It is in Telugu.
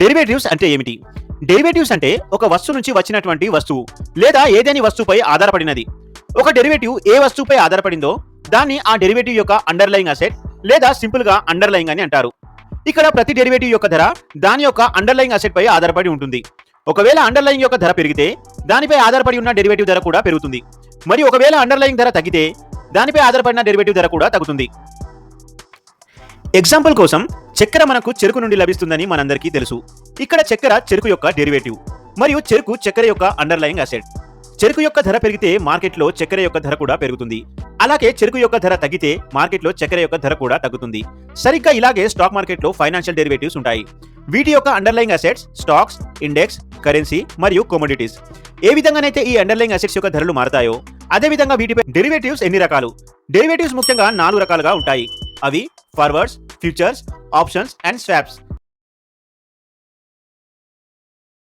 డెరివేటివ్స్ అంటే ఏమిటి? డెరివేటివ్స్ అంటే ఒక వస్తువు నుంచి వచ్చినటువంటి వస్తువు లేదా ఏదేని వస్తువుపై ఆధారపడినది. ఒక డెరివేటివ్ ఏ వస్తువుపై ఆధారపడిందో దాన్ని ఆ డెరివేటివ్ యొక్క అండర్లయింగ్ అసెట్ లేదా సింపుల్ గా అండర్లయింగ్ అని అంటారు. ఇక్కడ ప్రతి డెరివేటివ్ యొక్క ధర దాని యొక్క అండర్లయింగ్ అసెట్ పై ఆధారపడి ఉంటుంది. ఒకవేళ అండర్లయింగ్ యొక్క ధర పెరిగితే దానిపై ఆధారపడి ఉన్న డెరివేటివ్ ధర కూడా పెరుగుతుంది. మరియు ఒకవేళ అండర్లయింగ్ ధర తగ్గితే దానిపై ఆధారపడిన డెరివేటివ్ ధర కూడా తగ్గుతుంది. ఎగ్జాంపుల్ కోసం చక్కెర మనకు చెరుకు నుండి లభిస్తుందని మనందరికీ తెలుసు. ఇక్కడ చక్కెర చెరుకు యొక్క డెరివేటివ్ మరియు చెరుకు చక్కెర యొక్క అండర్లయింగ్ అసెట్. చెరుకు యొక్క ధర పెరిగితే మార్కెట్లో చక్కెర యొక్క ధర కూడా పెరుగుతుంది. అలాగే చెరుకు యొక్క ధర తగ్గితే మార్కెట్లో చక్కెర యొక్క ధర కూడా తగ్గుతుంది. సరిగ్గా ఇలాగే స్టాక్ మార్కెట్లో ఫైనాన్షియల్ డెరివేటివ్స్ ఉంటాయి. వీటి యొక్క underlying assets stocks, index, currency మరియు కమోడిటీస్. ఏ విధంగానైతే ఈ అండర్లయింగ్ అసెట్స్ యొక్క ధరలు మారతాయో అదే విధంగా వీటిపై డెరివేటివ్స్ ఎన్ని రకాలు? డెరివేటివ్స్ ముఖ్యంగా 4 రకాలుగా ఉంటాయి. అవి forwards, futures, options and swaps.